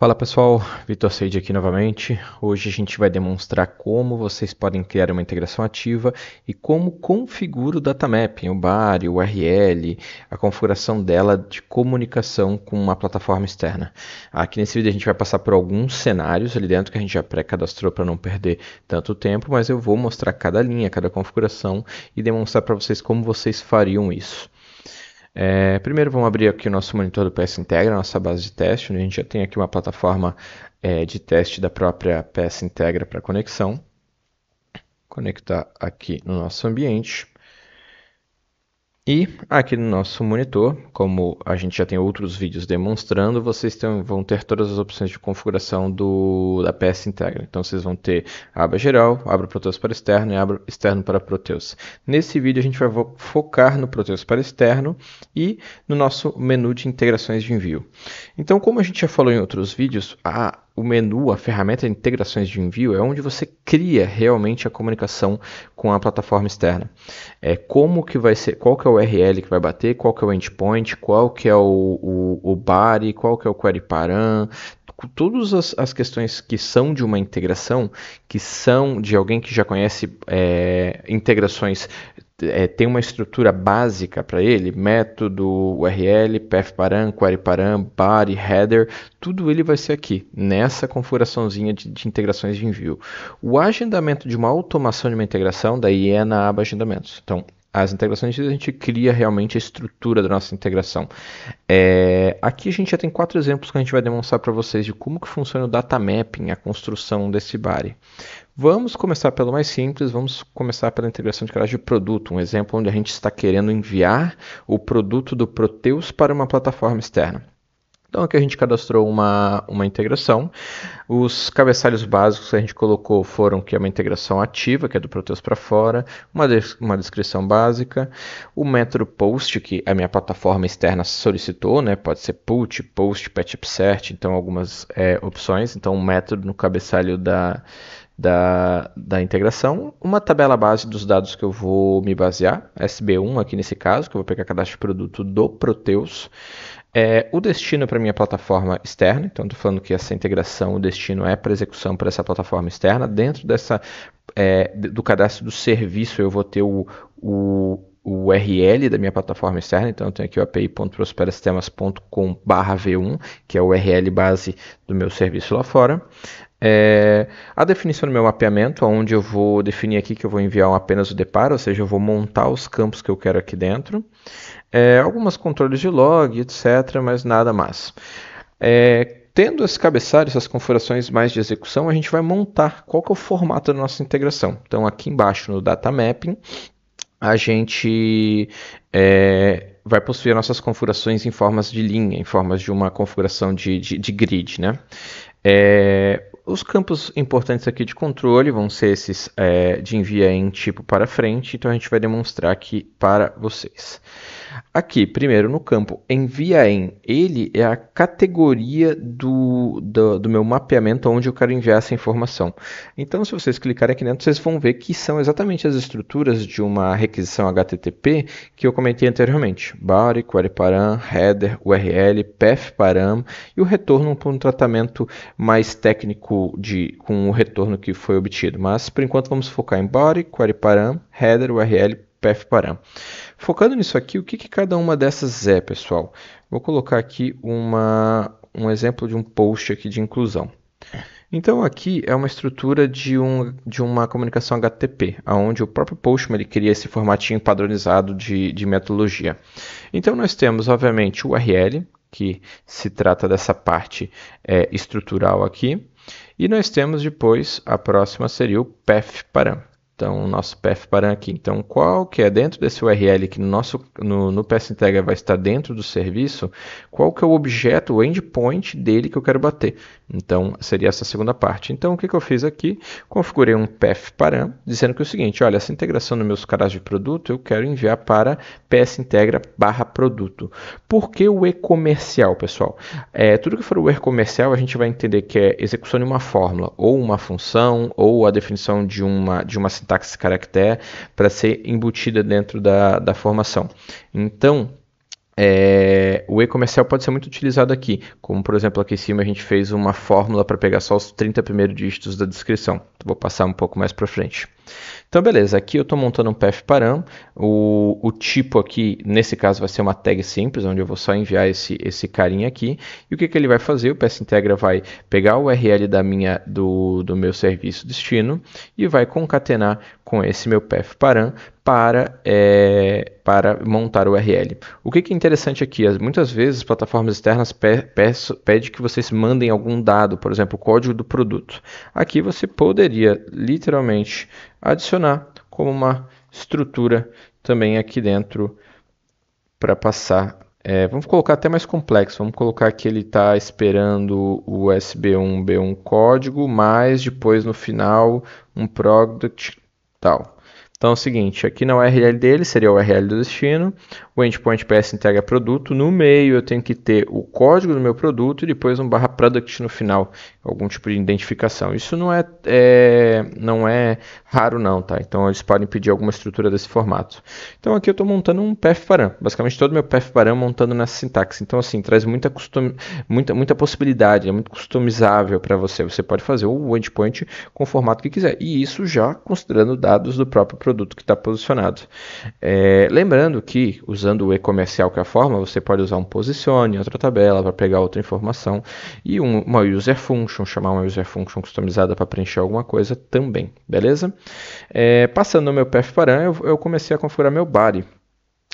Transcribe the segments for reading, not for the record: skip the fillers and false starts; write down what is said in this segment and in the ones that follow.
Fala pessoal, Vitor Seide aqui novamente. Hoje a gente vai demonstrar como vocês podem criar uma integração ativa e como configura o datamapping, o BARI, o URL, a configuração dela de comunicação com uma plataforma externa. Aqui nesse vídeo a gente vai passar por alguns cenários ali dentro que a gente já pré-cadastrou para não perder tanto tempo, mas eu vou mostrar cada linha, cada configuração e demonstrar para vocês como vocês fariam isso. Primeiro vamos abrir aqui o nosso monitor do PS Integra, nossa base de teste, onde a gente já tem aqui uma plataforma de teste da própria PS Integra para conexão. Conectar aqui no nosso ambiente. E aqui no nosso monitor, como a gente já tem outros vídeos demonstrando, vocês vão ter todas as opções de configuração da PS Integra. Então vocês vão ter a aba geral, aba Proteus para externo e aba externo para Proteus. Nesse vídeo a gente vai focar no Proteus para externo e no nosso menu de integrações de envio. Então, como a gente já falou em outros vídeos, o menu, a ferramenta de integrações de envio, é onde você cria realmente a comunicação com a plataforma externa. Como que vai ser, qual que é o URL que vai bater, qual que é o endpoint, qual que é o BARI, qual que é o query param, todas as questões que são de uma integração, que são de alguém que já conhece integrações, tem uma estrutura básica para ele, método, URL, path param, query param, body, header, tudo ele vai ser aqui, nessa configuraçãozinha de integrações de envio. O agendamento de uma automação de uma integração, daí é na aba agendamentos. Então, as integrações a gente cria realmente a estrutura da nossa integração. Aqui a gente já tem 4 exemplos que a gente vai demonstrar para vocês de como que funciona o data mapping, a construção desse BARI. Vamos começar pelo mais simples, vamos começar pela integração de cadastro de produto, um exemplo onde a gente está querendo enviar o produto do Proteus para uma plataforma externa. Então aqui a gente cadastrou uma integração. Os cabeçalhos básicos que a gente colocou foram que é uma integração ativa, que é do Proteus para fora, uma descrição básica, o método post, que a minha plataforma externa solicitou, né? Pode ser put, post, patch upsert, então algumas opções. Então um método no cabeçalho da integração, uma tabela base dos dados que eu vou me basear, SB1 aqui nesse caso, que eu vou pegar cadastro de produto do Proteus. O destino para minha plataforma externa, então estou falando que essa integração, o destino é para execução para essa plataforma externa. Dentro do cadastro do serviço eu vou ter o URL da minha plataforma externa, então eu tenho aqui o api.prosperasistemas.com/v1, que é o URL base do meu serviço lá fora. A definição do meu mapeamento, onde eu vou definir aqui que eu vou enviar apenas o deparo, ou seja, eu vou montar os campos que eu quero aqui dentro. Alguns controles de log, etc., mas nada mais. Tendo esse cabeçalho, essas configurações mais de execução, a gente vai montar qual que é o formato da nossa integração. Então, aqui embaixo no Data Mapping, a gente vai possuir nossas configurações em formas de linha, em formas de uma configuração de grid, né? Os campos importantes aqui de controle vão ser esses de envia em tipo para frente, então a gente vai demonstrar aqui para vocês. Aqui, primeiro no campo envia em, ele é a categoria do meu mapeamento onde eu quero enviar essa informação. Então, se vocês clicarem aqui dentro, vocês vão ver que são exatamente as estruturas de uma requisição HTTP que eu comentei anteriormente. Body, query param, header, URL, path param e o retorno para um tratamento mais técnico com o retorno que foi obtido. Mas, por enquanto, vamos focar em body, query param, header, URL, path param. Focando nisso aqui, o que cada uma dessas é, pessoal? Vou colocar aqui um exemplo de um post aqui de inclusão. Então aqui é uma estrutura de uma comunicação HTTP, onde o próprio Postman ele cria esse formatinho padronizado de metodologia. Então nós temos, obviamente, o URL, que se trata dessa parte estrutural aqui, e nós temos depois, a próxima seria o path param. Então, o nosso path param aqui. Então, qual que é dentro desse URL que no PS Integra vai estar dentro do serviço, qual que é o objeto, o endpoint dele que eu quero bater. Então, seria essa segunda parte. Então, o que eu fiz aqui? Configurei um path param, dizendo que é o seguinte, olha, essa integração no meus cadastros de produto, eu quero enviar para PS Integra/produto. Por que o e-comercial, pessoal? Tudo que for o e-comercial, a gente vai entender que é execução de uma fórmula, ou uma função, ou a definição de uma sintaxe caractere para ser embutida dentro da formação. Então, O e-comercial pode ser muito utilizado aqui, como por exemplo aqui em cima a gente fez uma fórmula para pegar só os 30 primeiros dígitos da descrição. Vou passar um pouco mais para frente. Então, beleza, aqui eu estou montando um path param. O tipo aqui, nesse caso, vai ser uma tag simples, onde eu vou só enviar esse carinha aqui. E o que ele vai fazer? O path integra vai pegar o URL do meu serviço destino e vai concatenar com esse meu path param para montar o URL. O que é interessante aqui? Muitas vezes plataformas externas pedem que vocês mandem algum dado, por exemplo, o código do produto. Aqui você poderia literalmente adicionar como uma estrutura também aqui dentro para passar. Vamos colocar até mais complexo. Vamos colocar que ele está esperando o SB1, B1 código, mas depois no final um product tal. Então é o seguinte, aqui na URL dele seria o URL do destino, o endpoint PS integra produto, no meio eu tenho que ter o código do meu produto e depois um /product no final, algum tipo de identificação. Isso não é raro não, tá? Então eles podem pedir alguma estrutura desse formato. Então aqui eu estou montando um path param, basicamente todo o meu path param montando nessa sintaxe. Então assim, traz muita possibilidade, é muito customizável para você. Você pode fazer o endpoint com o formato que quiser, e isso já considerando dados do próprio produto que está posicionado. Lembrando que, usando o e-comercial que é a forma, você pode usar um posicione, outra tabela para pegar outra informação e uma user function, chamar uma user function customizada para preencher alguma coisa também, beleza? Passando no meu path param, eu comecei a configurar meu body.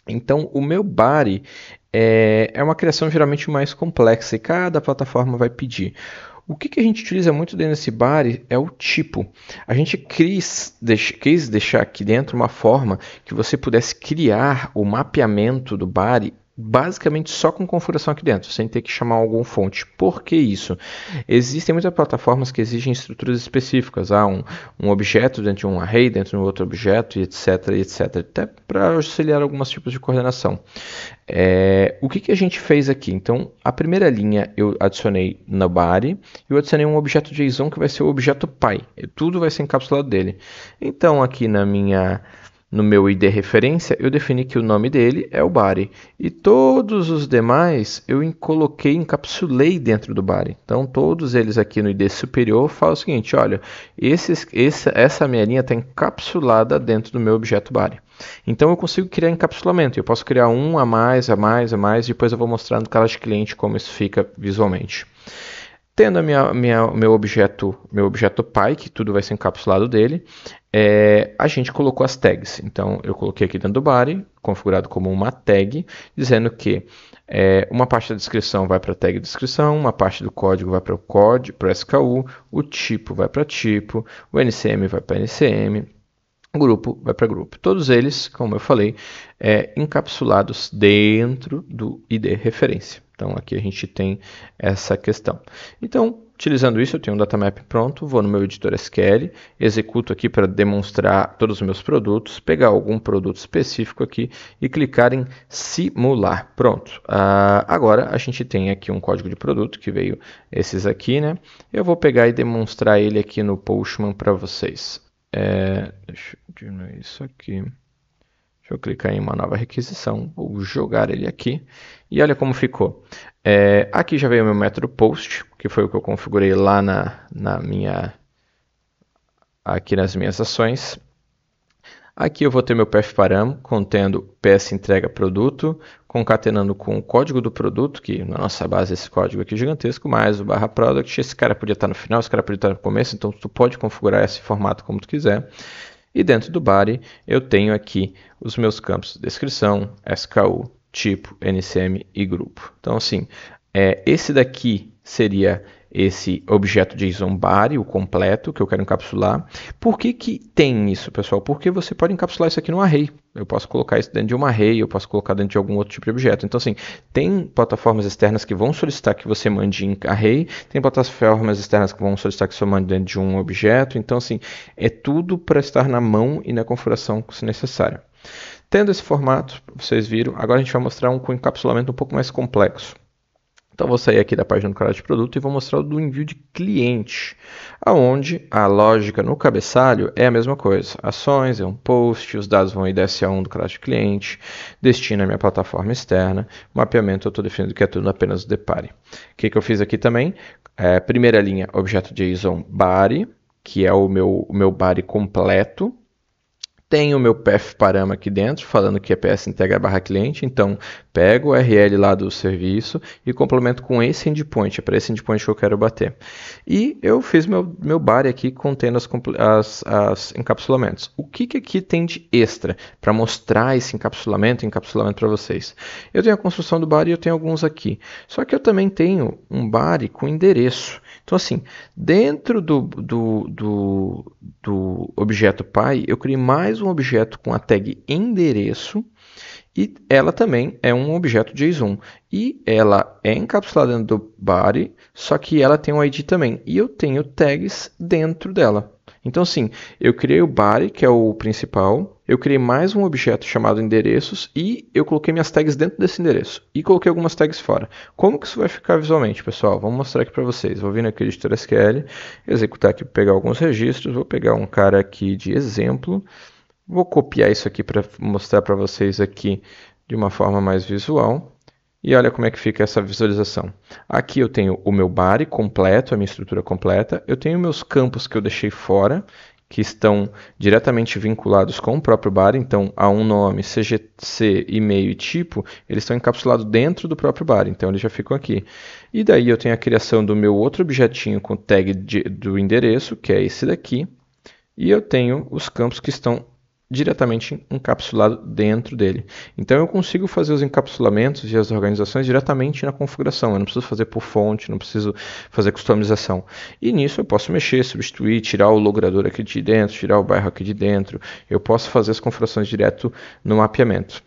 Então, o meu body é uma criação geralmente mais complexa e cada plataforma vai pedir. O que a gente utiliza muito dentro desse body é o tipo. A gente quis deixar aqui dentro uma forma que você pudesse criar o mapeamento do body basicamente só com configuração aqui dentro, sem ter que chamar algum fonte. Por que isso? Existem muitas plataformas que exigem estruturas específicas, um objeto dentro de um array, dentro de um outro objeto, etc, até para auxiliar alguns tipos de coordenação. O que a gente fez aqui? Então, a primeira linha eu adicionei no body e eu adicionei um objeto JSON que vai ser o objeto pai. Tudo vai ser encapsulado dele. Então, aqui no meu ID referência, eu defini que o nome dele é o body. E todos os demais eu encapsulei dentro do body. Então, todos eles aqui no ID superior falam o seguinte, olha, essa minha linha está encapsulada dentro do meu objeto body. Então, eu consigo criar encapsulamento. Eu posso criar um a mais, depois eu vou mostrar no caso de cliente como isso fica visualmente. Tendo meu objeto pai, que tudo vai ser encapsulado dele, a gente colocou as tags. Então, eu coloquei aqui dentro do body, configurado como uma tag, dizendo que uma parte da descrição vai para a tag descrição, uma parte do código vai para o código, para o SKU, o tipo vai para tipo, o NCM vai para NCM, o grupo vai para grupo. Todos eles, como eu falei, encapsulados dentro do ID referência. Então, aqui a gente tem essa questão. Então, utilizando isso, eu tenho um datamap pronto, vou no meu editor SQL, executo aqui para demonstrar todos os meus produtos, pegar algum produto específico aqui e clicar em simular. Pronto. Agora, a gente tem aqui um código de produto, que veio esses aqui, né? Eu vou pegar e demonstrar ele aqui no Postman para vocês. Deixa eu diminuir isso aqui. Deixa eu clicar em uma nova requisição, vou jogar ele aqui e olha como ficou. Aqui já veio o meu método post, que foi o que eu configurei lá aqui nas minhas ações. Aqui eu vou ter meu path param contendo PS entrega produto, concatenando com o código do produto, que na nossa base esse código aqui gigantesco, mais o /product. Esse cara podia estar no final, esse cara podia estar no começo, então tu pode configurar esse formato como tu quiser. E dentro do body eu tenho aqui os meus campos de descrição, SKU, tipo, NCM e grupo. Então assim, esse daqui seria esse objeto JSON body, o completo, que eu quero encapsular. Por que tem isso, pessoal? Porque você pode encapsular isso aqui no array. Eu posso colocar isso dentro de um array, eu posso colocar dentro de algum outro tipo de objeto. Então, assim, tem plataformas externas que vão solicitar que você mande em array, tem plataformas externas que vão solicitar que você mande dentro de um objeto. Então, assim, é tudo para estar na mão e na configuração se necessário. Tendo esse formato, vocês viram, agora a gente vai mostrar um com encapsulamento um pouco mais complexo. Então, vou sair aqui da página do cadastro de produto e vou mostrar o do envio de cliente, aonde a lógica no cabeçalho é a mesma coisa. Ações, é um post, os dados vão ir da SA1 do cadastro de cliente, destino à minha plataforma externa, mapeamento eu estou definindo que é tudo apenas o depare. O que eu fiz aqui também? Primeira linha, objeto JSON body, que é o meu body completo. Tenho o meu path parama aqui dentro, falando que é PS integra barra cliente, então pego o URL lá do serviço e complemento com esse endpoint, é para esse endpoint que eu quero bater. E eu fiz meu body aqui contendo as encapsulamentos. O que aqui tem de extra para mostrar esse encapsulamento para vocês? Eu tenho a construção do body e eu tenho alguns aqui. Só que eu também tenho um body com endereço. Então assim, dentro do objeto pai, eu criei mais um objeto com a tag endereço e ela também é um objeto JSON. E ela é encapsulada dentro do body, só que ela tem um ID também. E eu tenho tags dentro dela. Então, assim, eu criei o body, que é o principal, eu criei mais um objeto chamado endereços e eu coloquei minhas tags dentro desse endereço e coloquei algumas tags fora. Como que isso vai ficar visualmente, pessoal? Vamos mostrar aqui para vocês. Vou vir no aqui no editor SQL, executar aqui, pegar alguns registros, vou pegar um cara aqui de exemplo, vou copiar isso aqui para mostrar para vocês aqui de uma forma mais visual. E olha como é que fica essa visualização. Aqui eu tenho o meu body completo, a minha estrutura completa. Eu tenho meus campos que eu deixei fora, que estão diretamente vinculados com o próprio body. Então, há um nome, CGC, e-mail e tipo, eles estão encapsulados dentro do próprio body. Então, eles já ficam aqui. E daí eu tenho a criação do meu outro objetinho com tag do endereço, que é esse daqui. E eu tenho os campos que estão diretamente encapsulado dentro dele. Então eu consigo fazer os encapsulamentos e as organizações diretamente na configuração. Eu não preciso fazer por fonte, não preciso fazer customização. E nisso eu posso mexer, substituir, tirar o logador aqui de dentro, tirar o bairro aqui de dentro. Eu posso fazer as configurações direto no mapeamento.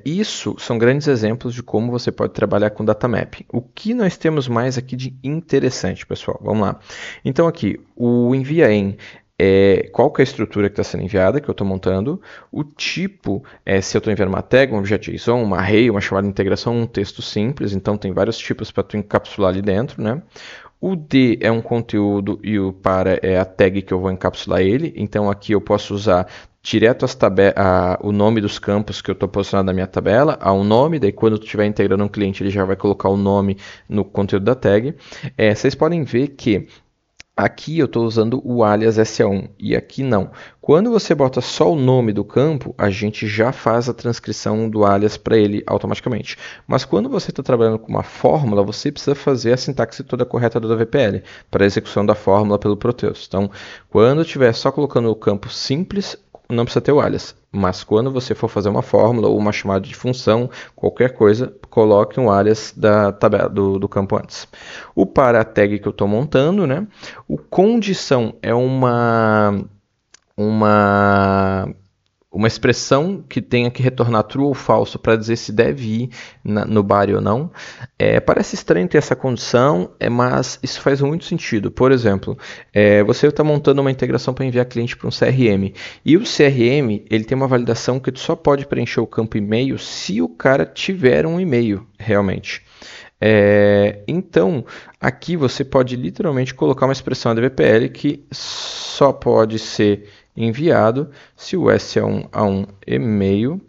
Isso são grandes exemplos de como você pode trabalhar com data map. O que nós temos mais aqui de interessante, pessoal? Vamos lá. Então aqui, o envia-em. Qual que é a estrutura que está sendo enviada, que eu estou montando, o tipo, se eu estou enviando uma tag, um objeto JSON, uma array, uma chamada de integração, um texto simples, então tem vários tipos para tu encapsular ali dentro, né? O D é um conteúdo e o para é a tag que eu vou encapsular ele, então aqui eu posso usar direto o nome dos campos que eu estou posicionado na minha tabela, há um nome, daí quando tu estiver integrando um cliente ele já vai colocar o nome no conteúdo da tag. Vocês podem ver que aqui eu estou usando o alias SA1 e aqui não. Quando você bota só o nome do campo, a gente já faz a transcrição do alias para ele automaticamente. Mas quando você está trabalhando com uma fórmula, você precisa fazer a sintaxe toda correta da VPL para a execução da fórmula pelo Proteus. Então, quando estiver só colocando o campo simples, não precisa ter o alias. Mas quando você for fazer uma fórmula ou uma chamada de função, qualquer coisa, coloque um alias da tabela do campo antes. O para a tag que eu estou montando, né? O condição é uma expressão que tenha que retornar true ou falso para dizer se deve ir no body ou não. Parece estranho ter essa condição, mas isso faz muito sentido. Por exemplo, você está montando uma integração para enviar cliente para um CRM. E o CRM ele tem uma validação que tu só pode preencher o campo e-mail se o cara tiver um e-mail realmente. Então, aqui você pode literalmente colocar uma expressão da VPL que só pode ser enviado se o SA1 a um e-mail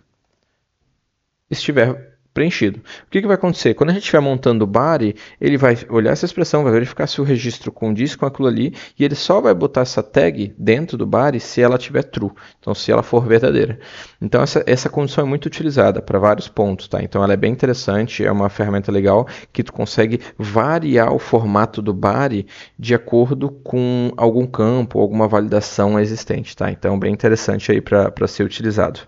estiver preenchido. O que vai acontecer? Quando a gente estiver montando o body, ele vai olhar essa expressão, vai verificar se o registro condiz com aquilo ali e ele só vai botar essa tag dentro do body se ela tiver true, então se ela for verdadeira. Então essa condição é muito utilizada para vários pontos, tá? Então ela é bem interessante, é uma ferramenta legal que tu consegue variar o formato do body de acordo com algum campo, alguma validação existente, tá? Então bem interessante aí para ser utilizado.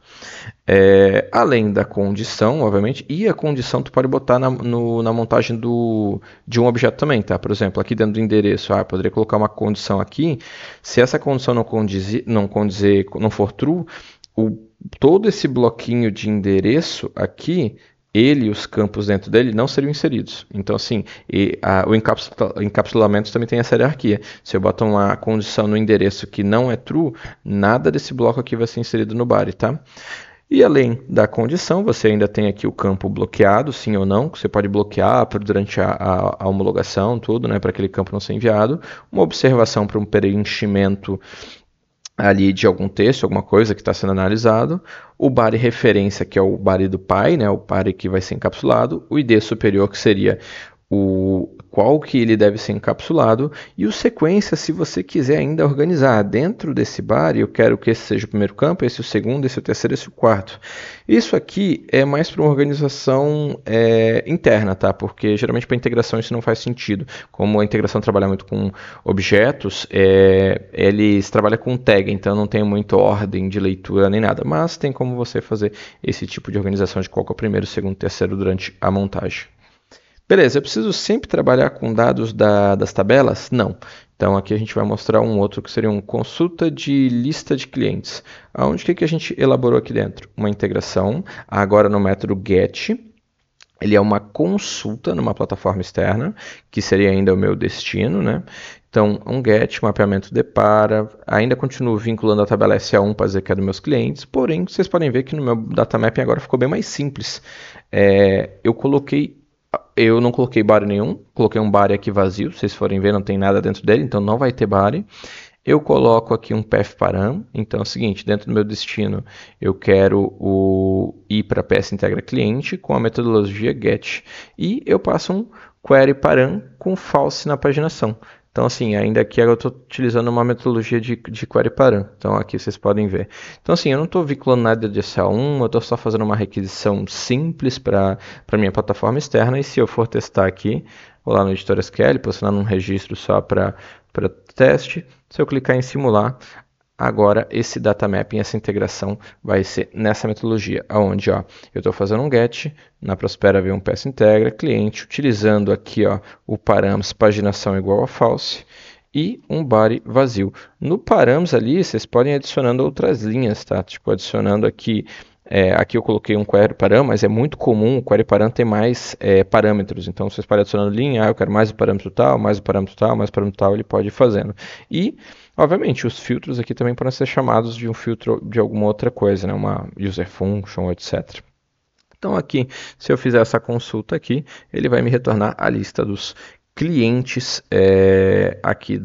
Além da condição, obviamente, e a condição tu pode botar na montagem de um objeto também, tá? Por exemplo, aqui dentro do endereço, eu poderia colocar uma condição aqui, se essa condição não for true, todo esse bloquinho de endereço aqui, ele e os campos dentro dele não seriam inseridos. Então, assim, o encapsulamento também tem essa hierarquia. Se eu boto uma condição no endereço que não é true, nada desse bloco aqui vai ser inserido no body, tá? E além da condição, você ainda tem aqui o campo bloqueado, sim ou não, que você pode bloquear durante a homologação, tudo, né, para aquele campo não ser enviado. Uma observação para um preenchimento ali de algum texto, alguma coisa que está sendo analisado. O body referência, que é o body do pai, né, o body que vai ser encapsulado. O ID superior, que seria qual que ele deve ser encapsulado, e o sequência, se você quiser ainda organizar dentro desse body, eu quero que esse seja o primeiro campo, esse o segundo, esse o terceiro, esse o quarto. Isso aqui é mais para uma organização interna, tá? Porque geralmente para integração isso não faz sentido. Como a integração trabalha muito com objetos, eles trabalham com tag, então não tem muita ordem de leitura nem nada, mas tem como você fazer esse tipo de organização de qual que é o primeiro, segundo, terceiro durante a montagem. Beleza, eu preciso sempre trabalhar com dados das tabelas? Não. Então aqui a gente vai mostrar um outro que seria um consulta de lista de clientes. Onde que a gente elaborou aqui dentro? Uma integração, agora no método get. Ele é uma consulta numa plataforma externa, que seria ainda o meu destino, né? Então, um get, mapeamento de para, ainda continuo vinculando a tabela SA1 para dizer que é dos meus clientes, porém, vocês podem ver que no meu data mapping agora ficou bem mais simples. Eu não coloquei body nenhum, coloquei um body aqui vazio, se vocês forem ver não tem nada dentro dele, então não vai ter body. Eu coloco aqui um path param, então é o seguinte, dentro do meu destino eu quero ir para PS integra cliente com a metodologia get e eu passo um query param com false na paginação. Então assim, ainda aqui eu estou utilizando uma metodologia de query param, então aqui vocês podem ver. Então assim, eu não estou vinculando nada de SA1, eu estou só fazendo uma requisição simples para minha plataforma externa e se eu for testar aqui, vou lá no editor SQL, posicionando um registro só para teste. Se eu clicar em simular, agora esse data mapping, essa integração vai ser nessa metodologia, onde eu estou fazendo um get, na Prospera vem um PS integra, cliente, utilizando aqui o params paginação igual a false, e um body vazio. No params ali, vocês podem ir adicionando outras linhas, tá? Tipo, adicionando aqui, aqui eu coloquei um query param, mas é muito comum o query param ter mais parâmetros. Então, vocês podem adicionando linha, eu quero mais o parâmetro tal, mais o parâmetro tal, mais o parâmetro tal, ele pode ir fazendo. E, obviamente, os filtros aqui também podem ser chamados de um filtro de alguma outra coisa, né? Uma user function, etc. Então, aqui, se eu fizer essa consulta aqui, ele vai me retornar a lista dos clientes aqui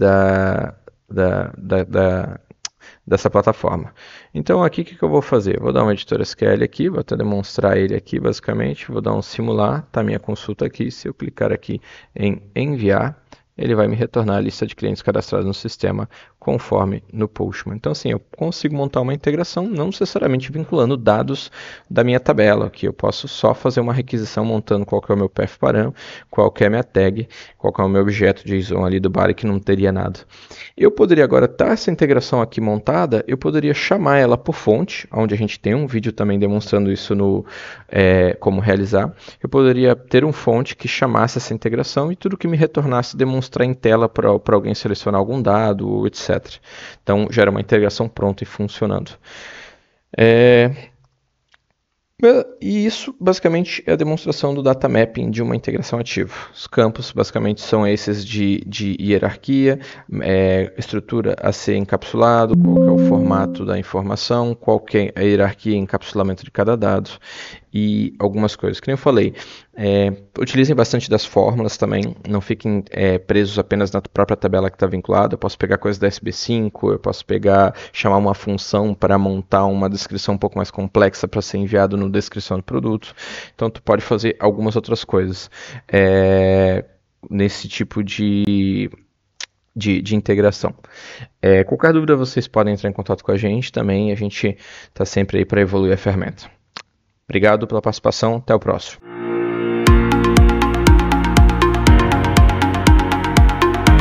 dessa plataforma. Então aqui o que eu vou fazer? Vou dar um editor SQL aqui, vou até demonstrar ele aqui basicamente, vou dar um simular, tá minha consulta aqui, se eu clicar aqui em enviar, ele vai me retornar a lista de clientes cadastrados no sistema conforme no Postman. Então assim, eu consigo montar uma integração não necessariamente vinculando dados da minha tabela, que eu posso só fazer uma requisição montando qual que é o meu path param, qual que é a minha tag, qual que é o meu objeto JSON ali do body que não teria nada. Eu poderia agora estar essa integração aqui montada, eu poderia chamar ela por fonte, onde a gente tem um vídeo também demonstrando isso como realizar. Eu poderia ter um fonte que chamasse essa integração e tudo que me retornasse demonstrar em tela para alguém selecionar algum dado, etc. Então, gera uma integração pronta e funcionando. E isso, basicamente, é a demonstração do data mapping de uma integração ativa. Os campos, basicamente, são esses de hierarquia, estrutura a ser encapsulado, qual é o formato da informação, qual que é a hierarquia e encapsulamento de cada dado e algumas coisas. Que nem eu falei, utilizem bastante das fórmulas também, não fiquem presos apenas na própria tabela que está vinculada. Eu posso pegar coisas da SB5, eu posso chamar uma função para montar uma descrição um pouco mais complexa para ser enviado no descrição do produto. Então, tu pode fazer algumas outras coisas nesse tipo de integração. Qualquer dúvida, vocês podem entrar em contato com a gente também. A gente está sempre aí para evoluir a ferramenta. Obrigado pela participação. Até o próximo.